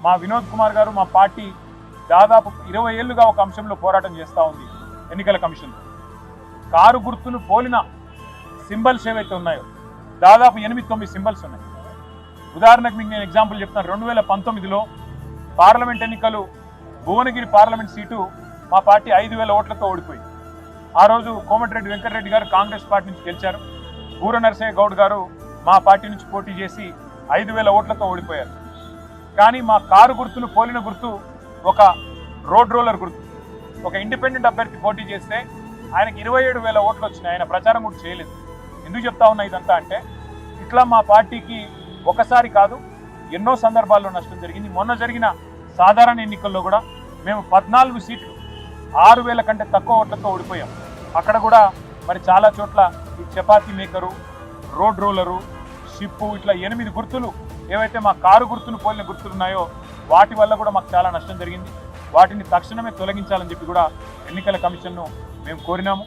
మా వినోద్ కుమార్ గారు మా పార్టీ దాదాపు 20 ఏళ్లుగా ఒక అంశంలో పోరాటం చేస్తూ ఉంది ఎన్నికల కమిషన్. కారు గుర్తును పోలిన సింబల్స్ ఏవైతే ఉన్నాయో దాదాపు 8-9 సింబల్స్ ఉన్నాయి. ఉదాహరణకు మీకు నేను ఎగ్జాంపుల్ చెప్తాను. 2019లో పార్లమెంట్ ఎన్నికలు భువనగిరి పార్లమెంట్ సీటు మా పార్టీ 5,000 ఓట్లతో ఓడిపోయింది. ఆ రోజు కోమటిరెడ్డి వెంకటరెడ్డి గారు కాంగ్రెస్ పార్టీ నుంచి గెలిచారు. బూర నరసింహ గౌడ్ గారు మా పార్టీ నుంచి పోటీ చేసి 5,000 ఓట్లతో ఓడిపోయారు. కానీ మా కారు గుర్తును పోలిన గుర్తు ఒక రోడ్ రోలర్ గుర్తు. ఒక ఇండిపెండెంట్ అభ్యర్థి పోటీ చేస్తే ఆయనకి 27,000 ఓట్లు వచ్చినాయి. ఆయన ప్రచారం కూడా చేయలేదు. ఎందుకు చెప్తా ఉన్నా ఇదంతా అంటే ఇట్లా మా పార్టీకి ఒకసారి కాదు ఎన్నో సందర్భాల్లో నష్టం జరిగింది. మొన్న జరిగిన సాధారణ ఎన్నికల్లో కూడా మేము 14 సీట్లు 6,000 కంటే తక్కువ ఓట్లతో ఓడిపోయాం. అక్కడ కూడా మరి చాలా చోట్ల ఈ chapati maker, road roller, ship ఇట్లా 8 గుర్తులు ఏవైతే మా కారు గుర్తును పోలిన గుర్తులు ఉన్నాయో వాటి వల్ల కూడా మాకు చాలా నష్టం జరిగింది. వాటిని తక్షణమే తొలగించాలని చెప్పి కూడా ఎన్నికల కమిషన్ను మేము కోరినాము.